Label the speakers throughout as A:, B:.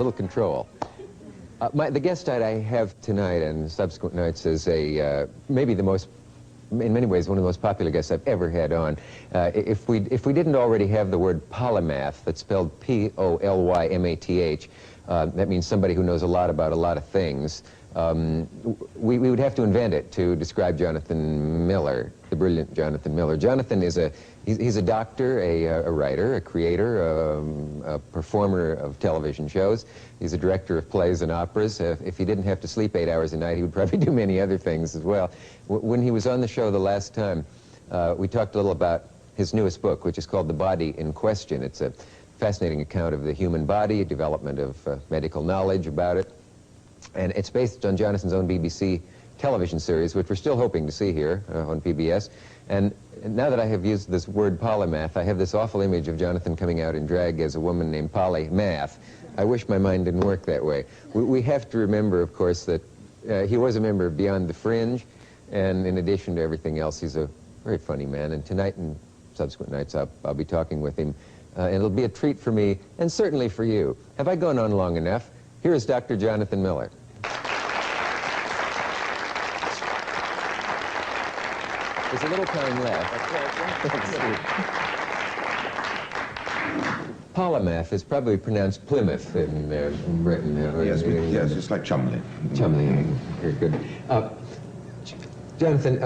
A: little control. The guest I have tonight and subsequent nights is maybe the most, in many ways, one of the most popular guests I've ever had on. If we didn't already have the word polymath, that's spelled P-O-L-Y-M-A-T-H, that means somebody who knows a lot about a lot of things. We would have to invent it to describe Jonathan Miller, the brilliant Jonathan Miller. Jonathan is he's a doctor, a writer, a creator, a performer of television shows. He's a director of plays and operas. If he didn't have to sleep 8 hours a night, he would probably do many other things as well. When he was on the show the last time, we talked a little about his newest book, which is called The Body in Question. It's a fascinating account of the human body, a development of medical knowledge about it. And it's based on Jonathan's own BBC television series, which we're still hoping to see here on PBS. And now that I have used this word polymath, I have this awful image of Jonathan coming out in drag as a woman named Polly Math. I wish my mind didn't work that way. We have to remember, of course, that he was a member of Beyond the Fringe, and in addition to everything else, he's a very funny man. And tonight and subsequent nights, I'll be talking with him. And it'll be a treat for me, and certainly for you. Have I gone on long enough? Here is Dr. Jonathan Miller. There's a little time left. Polymath is probably pronounced Plymouth in Britain.
B: Yes, it's like Chumley.
A: Chumley, very good. Jonathan,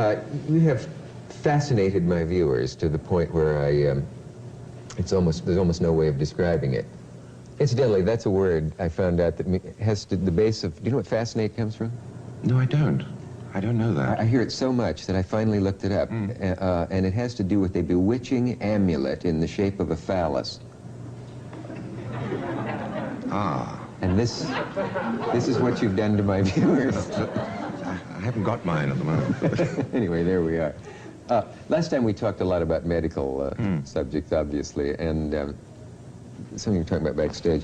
A: you have fascinated my viewers to the point where there's almost no way of describing it. Incidentally, that's a word I found out that has to the base of. Do you know what fascinate comes from?
B: No, I don't. I don't know that.
A: I hear it so much that I finally looked it up, and it has to do with a bewitching amulet in the shape of a phallus.
B: Ah.
A: And this is what you've done to my viewers.
B: I haven't got mine at the moment.
A: Anyway, there we are. Last time we talked a lot about medical subjects, obviously, and something you're talking about backstage.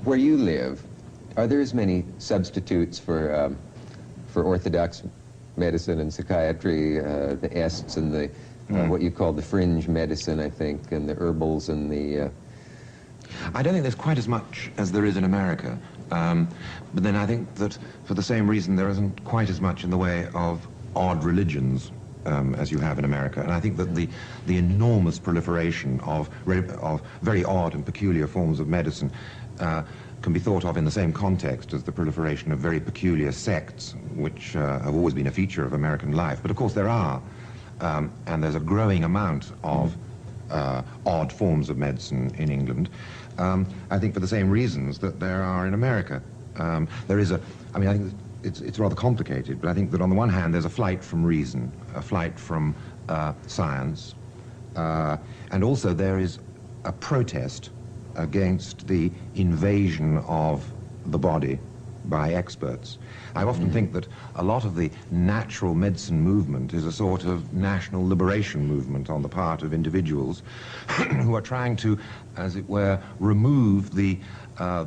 A: Where you live, are there as many substitutes for orthodox medicine and psychiatry, the Ests and the what you call the fringe medicine, I think, and the herbals and the...
B: I don't think there's quite as much as there is in America, but then I think that for the same reason there isn't quite as much in the way of odd religions as you have in America. And I think that the enormous proliferation of very odd and peculiar forms of medicine can be thought of in the same context as the proliferation of very peculiar sects, which have always been a feature of American life. But of course there are, and there's a growing amount of odd forms of medicine in England, I think for the same reasons that there are in America. There is I think it's rather complicated, but I think that on the one hand there's a flight from reason, a flight from science, and also there is a protest against the invasion of the body by experts. I often think that a lot of the natural medicine movement is a sort of national liberation movement on the part of individuals who are trying to, as it were, remove the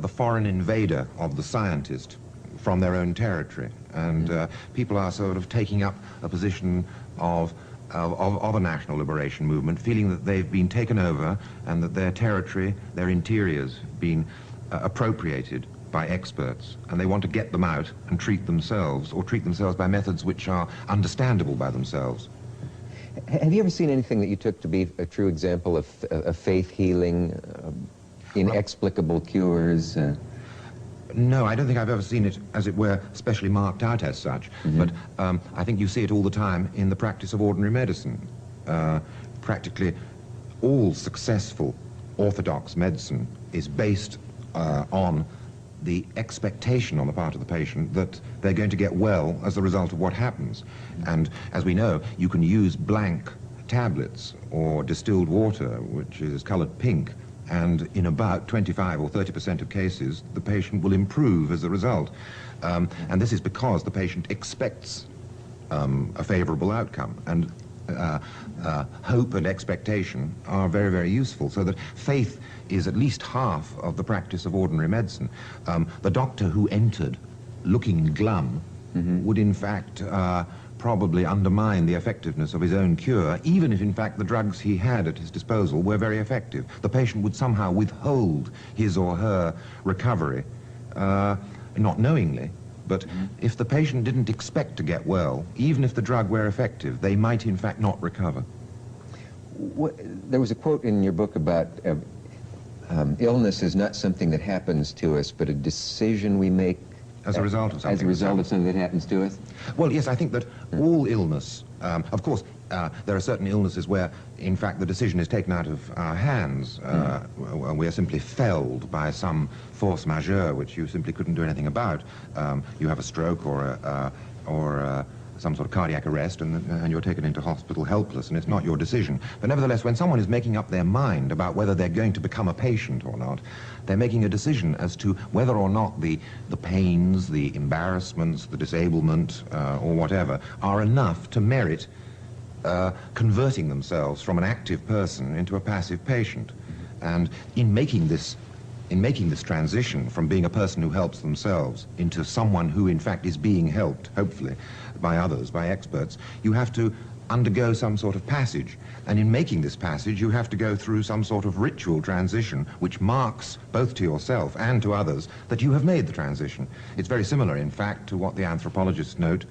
B: foreign invader of the scientist from their own territory. And people are sort of taking up a position of a national liberation movement, feeling that they've been taken over and that their territory, their interiors, been appropriated by experts, and they want to get them out and treat themselves, or treat themselves by methods which are understandable by themselves.
A: Have you ever seen anything that you took to be a true example of faith healing, inexplicable cures?
B: No, I don't think I've ever seen it, as it were, specially marked out as such. But I think you see it all the time in the practice of ordinary medicine. Practically all successful orthodox medicine is based on the expectation on the part of the patient that they're going to get well as a result of what happens. And as we know, you can use blank tablets or distilled water, which is colored pink, and in about 25 or 30% of cases, the patient will improve as a result. And this is because the patient expects a favorable outcome. And hope and expectation are very, very useful, so that faith is at least half of the practice of ordinary medicine. The doctor who entered looking glum would in fact probably undermine the effectiveness of his own cure, even if in fact the drugs he had at his disposal were very effective. The patient would somehow withhold his or her recovery, not knowingly, but if the patient didn't expect to get well, even if the drug were effective, they might in fact not recover.
A: There was a quote in your book about illness is not something that happens to us, but a decision we make
B: as a result of something.
A: As a result of something that happens to us?
B: Well, yes, I think that all illness, of course, there are certain illnesses where, in fact, the decision is taken out of our hands. We are simply felled by some force majeure, which you simply couldn't do anything about. You have a stroke or some sort of cardiac arrest, and you're taken into hospital helpless, and it's not your decision. But nevertheless, when someone is making up their mind about whether they're going to become a patient or not, they're making a decision as to whether or not the pains, the embarrassments, the disablement, or whatever, are enough to merit converting themselves from an active person into a passive patient. And in making this transition from being a person who helps themselves into someone who in fact is being helped, hopefully, by others, by experts, you have to undergo some sort of passage. And in making this passage, you have to go through some sort of ritual transition which marks both to yourself and to others that you have made the transition. It's very similar, in fact, to what the anthropologists note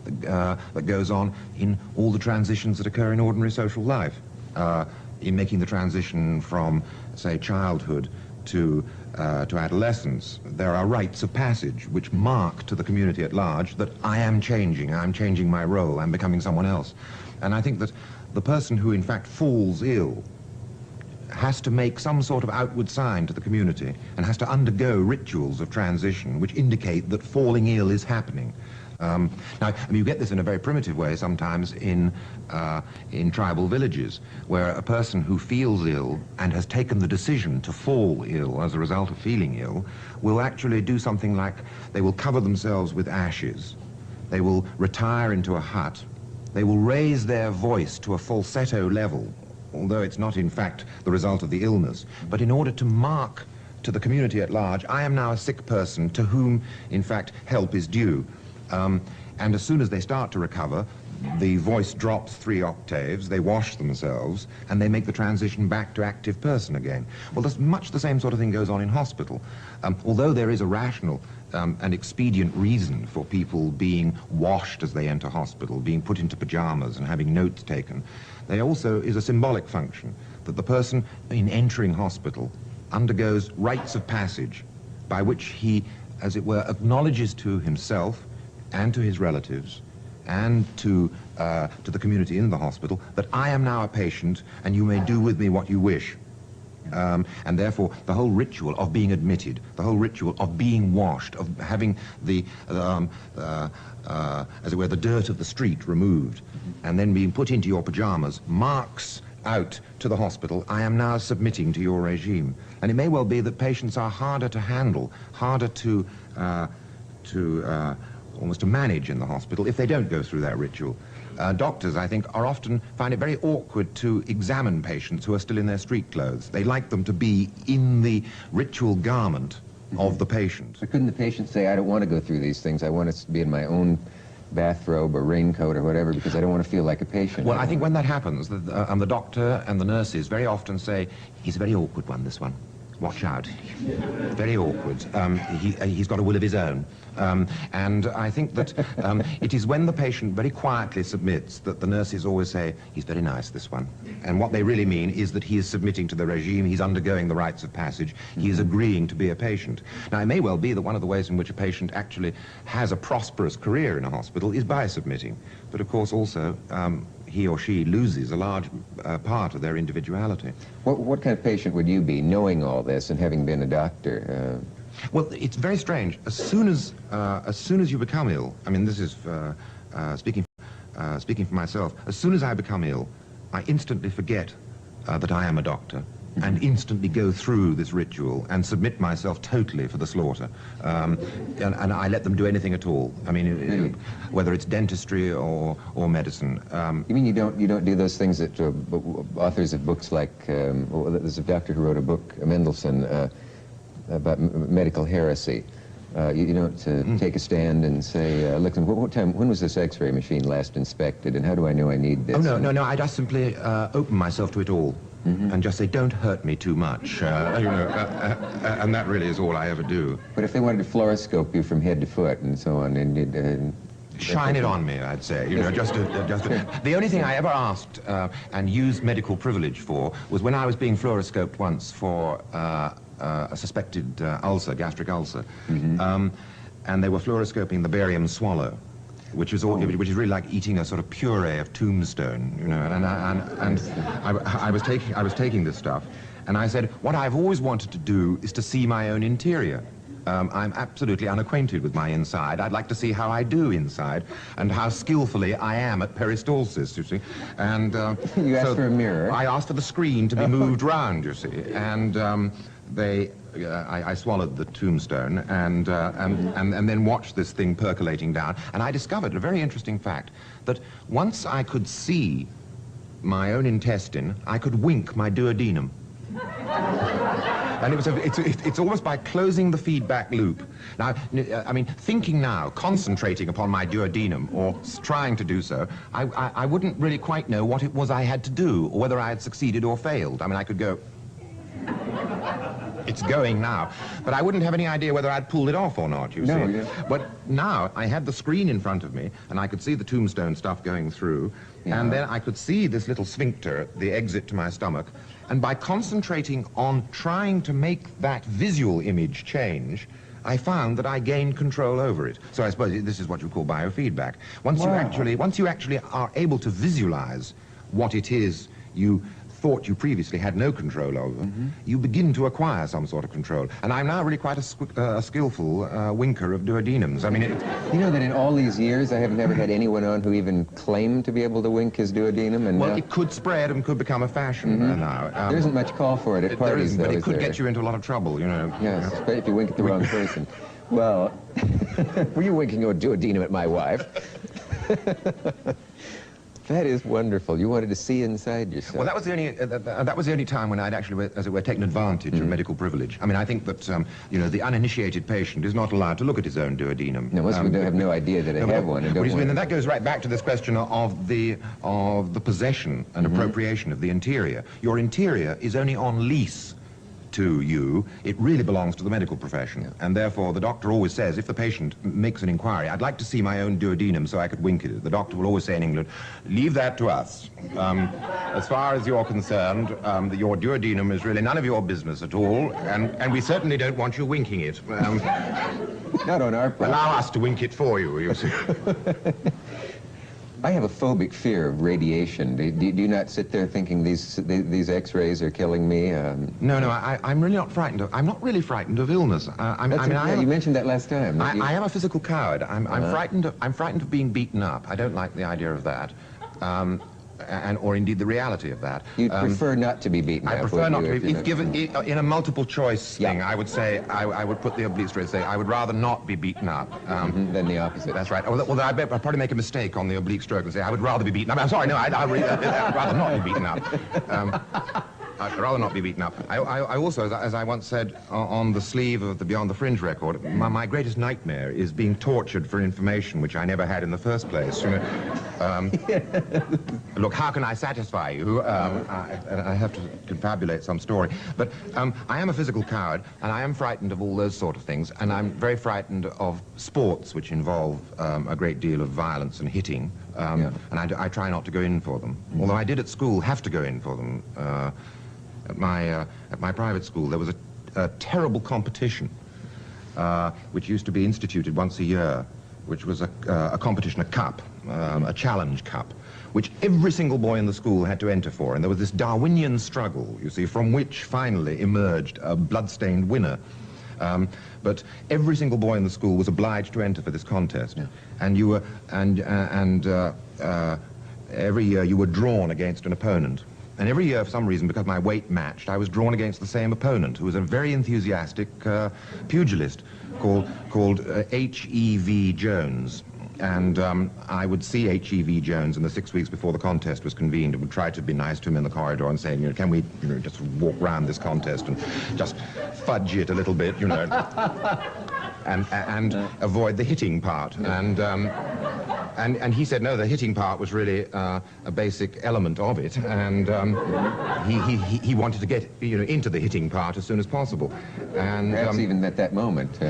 B: that goes on in all the transitions that occur in ordinary social life. In making the transition from, say, childhood to adolescence, there are rites of passage which mark to the community at large that I'm changing my role, I'm becoming someone else. And I think that the person who in fact falls ill has to make some sort of outward sign to the community and has to undergo rituals of transition which indicate that falling ill is happening. Now, I mean, you get this in a very primitive way sometimes in tribal villages, where a person who feels ill and has taken the decision to fall ill as a result of feeling ill will actually do something like they will cover themselves with ashes, they will retire into a hut, they will raise their voice to a falsetto level, although it's not in fact the result of the illness, but in order to mark to the community at large, I am now a sick person to whom in fact help is due. And as soon as they start to recover, the voice drops 3 octaves, they wash themselves, and they make the transition back to active person again. Well, that's much the same sort of thing goes on in hospital. Although there is a rational and expedient reason for people being washed as they enter hospital, being put into pajamas and having notes taken, there also is a symbolic function that the person in entering hospital undergoes rites of passage by which he, as it were, acknowledges to himself and to his relatives and to the community in the hospital that I am now a patient and you may do with me what you wish. And therefore the whole ritual of being admitted, the whole ritual of being washed, of having the, as it were, the dirt of the street removed and then being put into your pajamas marks out to the hospital, I am now submitting to your regime. And it may well be that patients are harder to handle, harder to almost to manage in the hospital if they don't go through that ritual. Doctors, I think, often find it very awkward to examine patients who are still in their street clothes. They like them to be in the ritual garment of the patient.
A: But couldn't the patient say, I don't want to go through these things, I want to be in my own bathrobe or raincoat or whatever because I don't want to feel like a patient?
B: Well, I think when that happens, the doctor and the nurses very often say, he's a very awkward one, this one. Watch out. Very awkward. He's got a will of his own. And I think that it is when the patient very quietly submits that the nurses always say, he's very nice, this one. And what they really mean is that he is submitting to the regime, he's undergoing the rites of passage, he is agreeing to be a patient. Now, it may well be that one of the ways in which a patient actually has a prosperous career in a hospital is by submitting. But of course also, he or she loses a large part of their individuality.
A: What kind of patient would you be, knowing all this and having been a doctor?
B: Well, it's very strange. As soon as you become ill, I mean, this is speaking for myself. As soon as I become ill, I instantly forget that I am a doctor, and instantly go through this ritual and submit myself totally for the slaughter. And I let them do anything at all. I mean, whether it's dentistry or medicine.
A: You mean you don't do those things that authors of books like, there's a doctor who wrote a book, Mendelssohn, about medical heresy. You don't take a stand and say, look, when was this X-ray machine last inspected, and how do I know I need this?
B: Oh, no, I just simply open myself to it all. And just say, don't hurt me too much, and that really is all I ever do.
A: But if they wanted to fluoroscope you from head to foot and so on, and
B: shine it on me, I'd say. The only thing I ever asked and used medical privilege for was when I was being fluoroscoped once for a suspected ulcer, gastric ulcer, and they were fluoroscoping the barium swallow, which is really like eating a sort of puree of tombstone, you know. And I was taking this stuff, and I said, what I've always wanted to do is to see my own interior. I'm absolutely unacquainted with my inside. I'd like to see how I do inside and how skillfully I am at peristalsis, you see. And
A: you asked for a mirror.
B: I asked for the screen to be moved round, you see. And I swallowed the tombstone and then watched this thing percolating down. And I discovered a very interesting fact, that once I could see my own intestine, I could wink my duodenum. And it's almost by closing the feedback loop. Now, I mean, thinking now, concentrating upon my duodenum, or trying to do so, I wouldn't really quite know what it was I had to do, or whether I had succeeded or failed. I mean, I could go, it's going now. But I wouldn't have any idea whether I'd pulled it off or not, you see.
A: Yeah.
B: But now, I had the screen in front of me, and I could see the tombstone stuff going through, and then I could see this little sphincter, the exit to my stomach, and by concentrating on trying to make that visual image change, I found that I gained control over it. So I suppose this is what you call biofeedback. Once you actually are able to visualize what it is you thought you previously had no control over, you begin to acquire some sort of control. And I'm now really quite a skillful winker of duodenums. I mean,
A: you know that in all these years I have never had anyone on who even claimed to be able to wink his duodenum, and
B: well, it could spread and could become a fashion now.
A: There isn't much call for it at parties, though,
B: but it could get you into a lot of trouble, you know.
A: Yes, but if you wink at the wrong person. Well, were you winking your duodenum at my wife? That is wonderful. You wanted to see inside yourself.
B: Well, that was the only time when I'd actually, as it were, taken advantage of medical privilege. I mean, I think that you know, the uninitiated patient is not allowed to look at his own duodenum.
A: No, most people have no idea that they have one.
B: And that goes right back to this question of the possession and appropriation of the interior. Your interior is only on lease to you. It really belongs to the medical profession, and therefore the doctor always says, if the patient makes an inquiry, I'd like to see my own duodenum so I could wink at it, the doctor will always say in England, leave that to us. As far as you're concerned, your duodenum is really none of your business at all, and we certainly don't want you winking it.
A: Not on our part.
B: Allow us to wink it for you, you see.
A: I have a phobic fear of radiation. Do you not sit there thinking these X-rays are killing me?
B: No, I'm really not frightened of. I'm not really frightened of illness.
A: You mentioned that last time.
B: I am a physical coward. I'm frightened. I'm frightened of being beaten up. I don't like the idea of that. Or indeed the reality of that.
A: You'd prefer not to be beaten up?
B: I prefer not to be. If given in a multiple choice thing, I would say I would put the oblique straight. Say I would rather not be beaten up
A: than the opposite.
B: That's right. Well, I'd probably make a mistake on the oblique stroke and say I would rather be beaten up. I'm sorry, no, I'd rather not be beaten up. I'd rather not be beaten up. I also, as I once said on the sleeve of the Beyond the Fringe record, my greatest nightmare is being tortured for information which I never had in the first place. You know? Look, how can I satisfy you? I have to confabulate some story. But I am a physical coward, and I am frightened of all those sort of things, and I'm very frightened of sports which involve a great deal of violence and hitting, and I try not to go in for them. Although I did at school have to go in for them. At my private school, there was a terrible competition which used to be instituted once a year, which was a competition, a cup, a challenge cup, which every single boy in the school had to enter for. And there was this Darwinian struggle, you see, from which finally emerged a blood-stained winner. But every single boy in the school was obliged to enter for this contest, and you were every year you were drawn against an opponent. And every year, for some reason, because my weight matched, I was drawn against the same opponent, who was a very enthusiastic pugilist called H.E.V. Jones. And I would see H.E.V. Jones in the 6 weeks before the contest was convened and would try to be nice to him in the corridor and saying, can we just walk round this contest and just fudge it a little bit, and avoid the hitting part. And he said, no, the hitting part was really a basic element of it, and he wanted to get into the hitting part as soon as possible. And
A: perhaps even at that moment.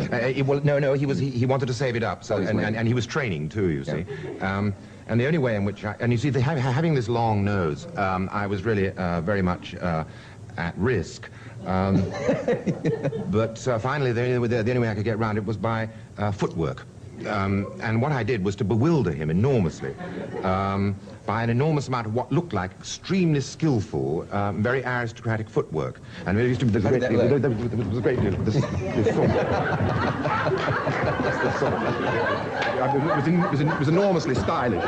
B: Well, no, he wanted to save it up, so, and he was training too, you see. And the only way in which and you see, having this long nose, I was really very much at risk. But finally, the only way I could get around it was by footwork. And what I did was to bewilder him enormously by an enormous amount of what looked like extremely skillful, very aristocratic footwork. And it used to be this great deal. There was a great deal of this sort. It was enormously stylish.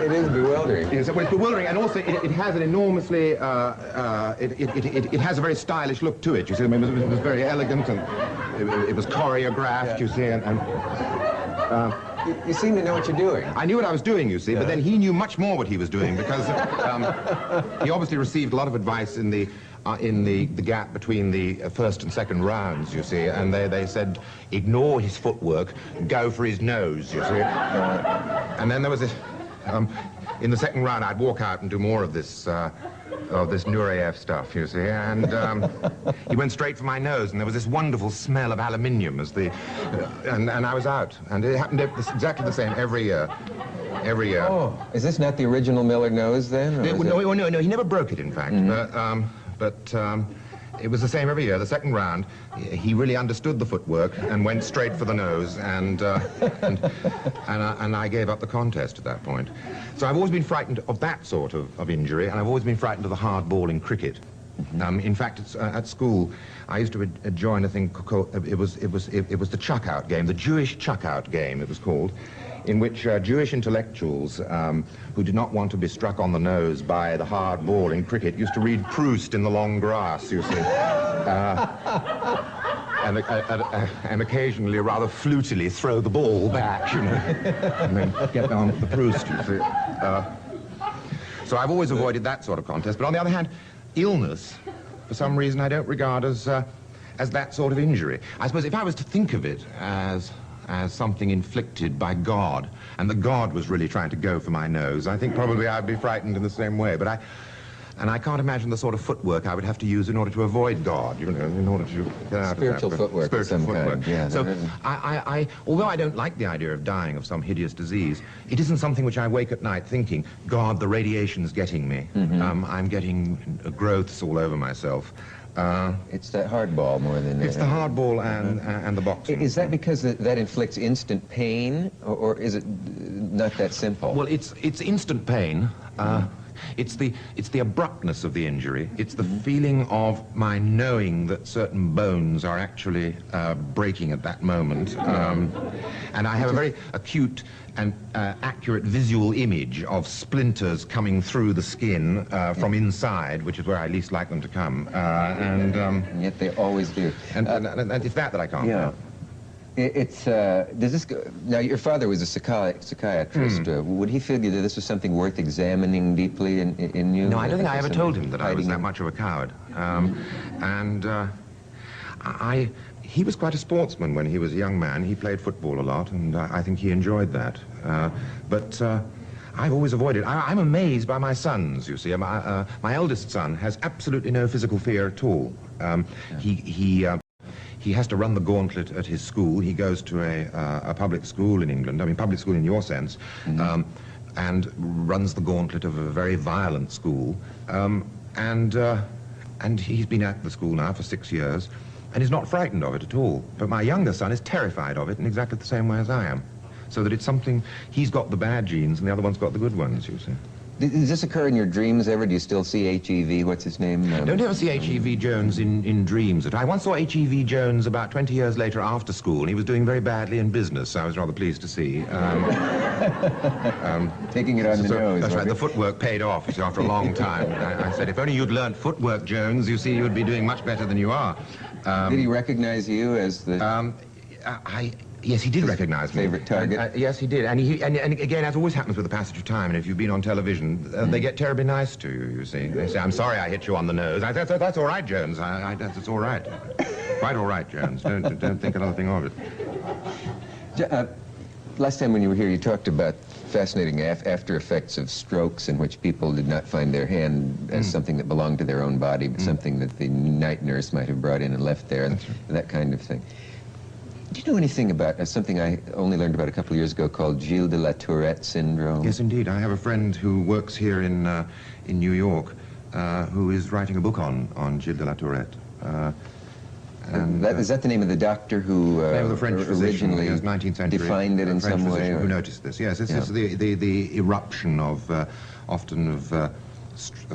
A: It is bewildering.
B: Well, it's bewildering, and also it has an enormously, it has a very stylish look to it. You see, I mean, it was very elegant, and it was choreographed. You see,
A: you seem to know what you're doing.
B: I knew what I was doing, you see, but then he knew much more what he was doing, because he obviously received a lot of advice in the gap between the first and second rounds, you see, and they said, ignore his footwork, go for his nose, you see. And then there was this, in the second round, I'd walk out and do more of this Nureyev stuff, you see, and he went straight for my nose, and there was this wonderful smell of aluminium as and I was out, and it happened exactly the same every year.
A: Oh, is this not the original Miller nose then?
B: No, he never broke it, in fact, but it was the same every year. The second round, he really understood the footwork and went straight for the nose, and I gave up the contest at that point. So I've always been frightened of that sort of injury, and I've always been frightened of the hard ball in cricket. In fact, at school, I used to join a thing called, it was the chuck-out game, the Jewish chuck-out game, it was called, in which Jewish intellectuals who did not want to be struck on the nose by the hard ball in cricket used to read Proust in the long grass, you see. And occasionally, rather flutily, throw the ball back, and then get on with the Proust, you see. So I've always avoided that sort of contest. But on the other hand, illness, for some reason, I don't regard as that sort of injury. I suppose if I was to think of it as something inflicted by God, and that God was really trying to go for my nose, I think probably I'd be frightened in the same way. But I can't imagine the sort of footwork I would have to use in order to avoid God, in order to get out
A: spiritual
B: of that.
A: Footwork. Spiritual footwork. Kind, yeah.
B: So although I don't like the idea of dying of some hideous disease, it isn't something which I wake at night thinking, God, the radiation's getting me. I'm getting growths all over myself.
A: It's that hardball more than...
B: It's the hardball and the boxing.
A: Is that because that inflicts instant pain, or is it not that simple?
B: Well, it's instant pain. It's the abruptness of the injury. It's the feeling of my knowing that certain bones are actually breaking at that moment. And I have a very acute and accurate visual image of splinters coming through the skin from inside, which is where I least like them to come. And
A: yet they always do.
B: And it's that I can't.
A: Yeah. Does this go, now your father was a psychiatrist. Would he feel that this was something worth examining deeply in you?
B: No, I don't think I ever told him that I was that much of a coward. He was quite a sportsman when he was a young man. He played football a lot, and I think he enjoyed that. But I've always avoided. I'm amazed by my sons, you see. My eldest son has absolutely no physical fear at all. He has to run the gauntlet at his school. He goes to a public school in England, I mean public school in your sense, and runs the gauntlet of a very violent school. And he's been at the school now for 6 years, and he's not frightened of it at all. But my younger son is terrified of it in exactly the same way as I am. So that it's something, he's got the bad genes and the other one's got the good ones, you see.
A: Does this occur in your dreams ever? Do you still see H.E.V.? What's his name?
B: Don't ever see H.E.V. Jones in dreams. I once saw H.E.V. Jones about 20 years later after school, and he was doing very badly in business, so I was rather pleased to see.
A: Taking it on the nose.
B: That's right, the footwork paid off, you see, after a long time. I said, if only you'd learnt footwork, Jones, you see, you'd be doing much better than you are.
A: Did he recognize you as the...
B: Yes, he did recognize me.
A: Favorite target?
B: Yes, he did. And again, as always happens with the passage of time, and if you've been on television, they get terribly nice to you, you see. They say, I'm sorry I hit you on the nose. That's all right, Jones. That's all right. Quite all right, Jones. Don't think another thing of it.
A: Last time when you were here, you talked about fascinating after effects of strokes in which people did not find their hand as something that belonged to their own body, but something that the night nurse might have brought in and left there, and that kind of thing. Do you know anything about something I only learned about a couple of years ago called Gilles de la Tourette syndrome?
B: Yes, indeed. I have a friend who works here in New York who is writing a book on Gilles de la Tourette.
A: Is that the name of the doctor who
B: name of the French physician,
A: originally
B: 19th century,
A: defined it in some way?
B: Who noticed this? Yes, it's the eruption of often of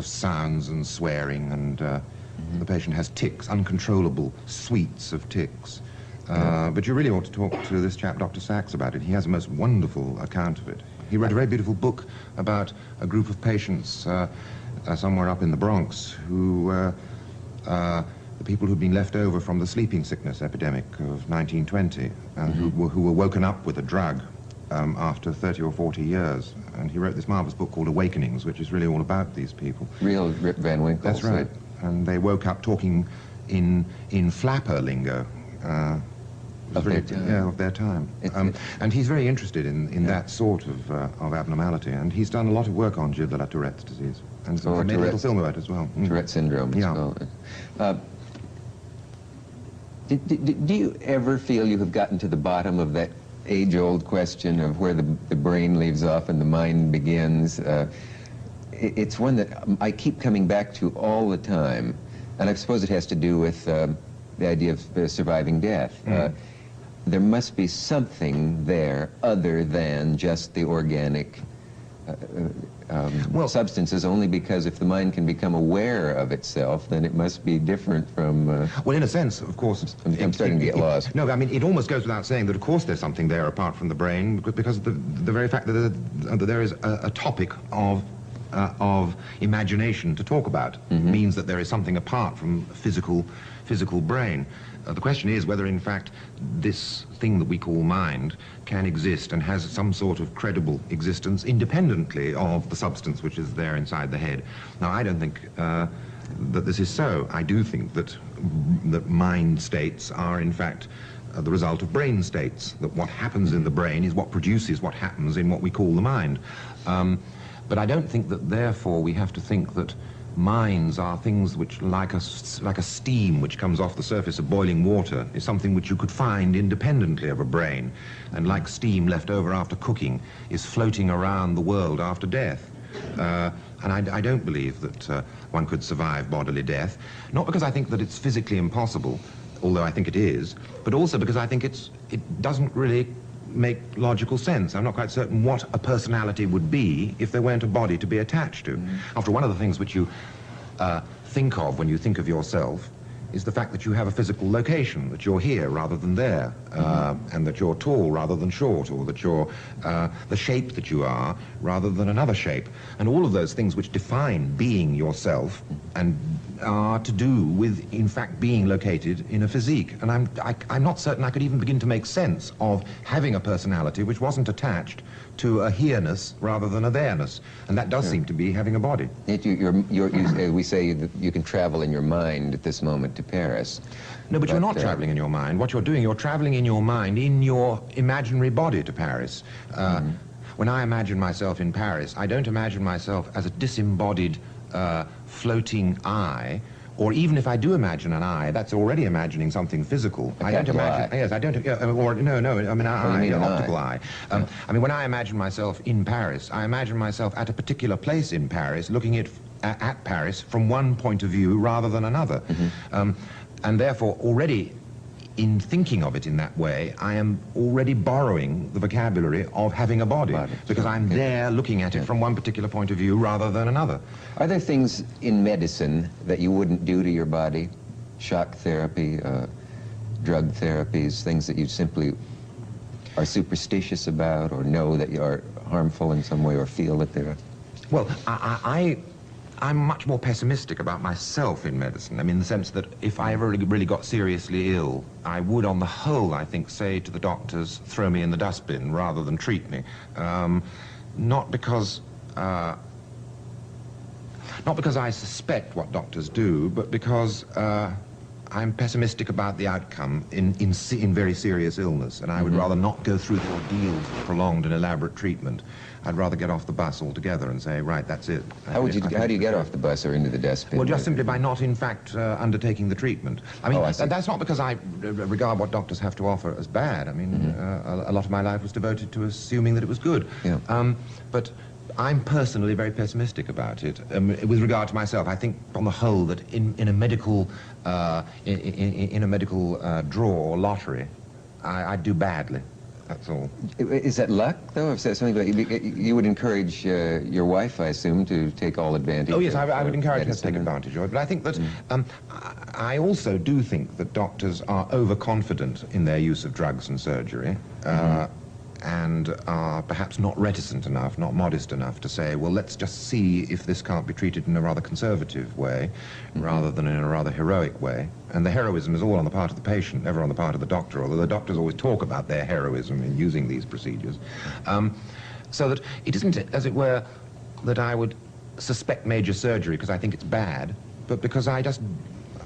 B: sounds and swearing, and the patient has tics, uncontrollable suites of tics. But you really ought to talk to this chap, Dr. Sachs, about it. He has a most wonderful account of it. He wrote a very beautiful book about a group of patients somewhere up in the Bronx who, the people who'd been left over from the sleeping sickness epidemic of 1920, and who were woken up with a drug after 30 or 40 years. And he wrote this marvelous book called Awakenings, which is really all about these people.
A: Real Rip Van Winkle.
B: That's right. And they woke up talking in flapper lingo. Of their time. And he's very interested in that sort of abnormality, and he's done a lot of work on Gilles de la Tourette's disease, and so made a little film about it as well.
A: Tourette syndrome, it's called. Do you ever feel you have gotten to the bottom of that age-old question of where the brain leaves off and the mind begins? It's one that I keep coming back to all the time, and I suppose it has to do with the idea of surviving death. There must be something there other than just the organic substances, only because if the mind can become aware of itself, then it must be different from...
B: well, in a sense, of course...
A: I'm starting to get lost.
B: No, I mean, it almost goes without saying that, of course, there's something there apart from the brain, because the very fact that there is a topic of imagination to talk about means that there is something apart from physical brain. The question is whether, in fact, this thing that we call mind can exist and has some sort of credible existence independently of the substance which is there inside the head. Now, I don't think that this is so. I do think that mind states are, in fact, the result of brain states, that what happens in the brain is what produces what happens in what we call the mind. But I don't think that, therefore, we have to think that minds are things which, like a steam which comes off the surface of boiling water, is something which you could find independently of a brain, and like steam left over after cooking, is floating around the world after death. And I don't believe that one could survive bodily death, not because I think that it's physically impossible, although I think it is, but also because I think it doesn't really make logical sense. I'm not quite certain what a personality would be if there weren't a body to be attached to. After one of the things which you think of when you think of yourself is the fact that you have a physical location, that you're here rather than there, and that you're tall rather than short, or that you're the shape that you are rather than another shape. And all of those things which define being yourself and are to do with, in fact, being located in a physique. And I'm not certain I could even begin to make sense of having a personality which wasn't attached to a here-ness rather than a there-ness. And that does seem to be having a body.
A: We say that you can travel in your mind at this moment to Paris.
B: No, but you're not traveling in your mind. What you're doing, you're traveling in your mind in your imaginary body to Paris. When I imagine myself in Paris, I don't imagine myself as a disembodied floating eye, or even if I do imagine an eye, that's already imagining something physical. I don't imagine. Yes, I don't. Or no. I mean, an optical eye. I mean, when I imagine myself in Paris, I imagine myself at a particular place in Paris, looking at Paris from one point of view rather than another, and therefore already, in thinking of it in that way, I am already borrowing the vocabulary of having a body, because I'm there looking at it from one particular point of view rather than another.
A: Are there things in medicine that you wouldn't do to your body? Shock therapy, drug therapies, things that you simply are superstitious about, or know that you are harmful in some way, or feel that they're...
B: Well, I'm much more pessimistic about myself in medicine. I mean, in the sense that if I ever really got seriously ill, I would, on the whole, I think, say to the doctors, throw me in the dustbin rather than treat me. Not because I suspect what doctors do, but because I'm pessimistic about the outcome in very serious illness, and I would rather not go through the ordeal of prolonged and elaborate treatment. I'd rather get off the bus altogether and say, right, that's it.
A: How do you get off the bus or into the dustbin?
B: Well, just simply by not, in fact, undertaking the treatment. I mean, that's not because I regard what doctors have to offer as bad. I mean, a lot of my life was devoted to assuming that it was good.
A: Yeah.
B: But I'm personally very pessimistic about it. With regard to myself, I think, on the whole, that in a medical draw or lottery, I'd do badly. That's all.
A: Is that luck, though? Is that something that you would encourage your wife, I assume, to take all advantage?
B: Oh yes, I would encourage her to take advantage of it. But I think that I also do think that doctors are overconfident in their use of drugs and surgery. And are perhaps not reticent enough, not modest enough to say, well, let's just see if this can't be treated in a rather conservative way rather than in a rather heroic way. And the heroism is all on the part of the patient, never on the part of the doctor, although the doctors always talk about their heroism in using these procedures. So that it isn't, as it were, that I would suspect major surgery because I think it's bad, but because I just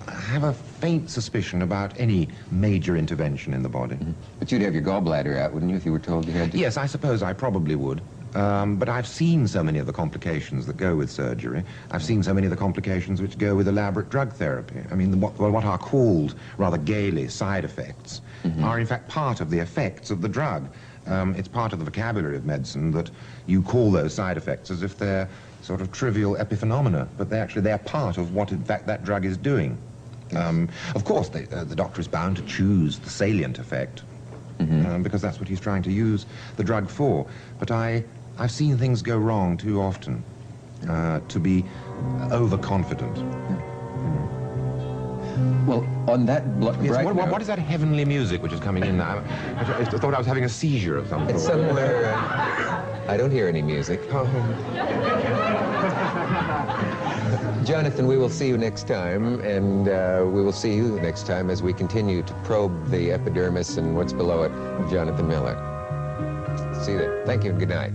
B: have a faint suspicion about any major intervention in the body.
A: But you'd have your gallbladder out, wouldn't you, if you were told you had to?
B: Yes, I suppose I probably would. But I've seen so many of the complications that go with surgery. I've seen so many of the complications which go with elaborate drug therapy. I mean, what are called, rather gaily, side effects are in fact part of the effects of the drug. It's part of the vocabulary of medicine that you call those side effects as if they're sort of trivial epiphenomena, but they're part of what, in fact, that drug is doing. Of course, the doctor is bound to choose the salient effect, because that's what he's trying to use the drug for. But I've seen things go wrong too often to be overconfident.
A: Well, on that
B: yes, what is that heavenly music which is coming in now? I thought I was having a seizure of some sort.
A: It's somewhere... I don't hear any music. Jonathan, we will see you next time, and we will see you next time as we continue to probe the epidermis and what's below it. Jonathan Miller. See you then. Thank you and good night.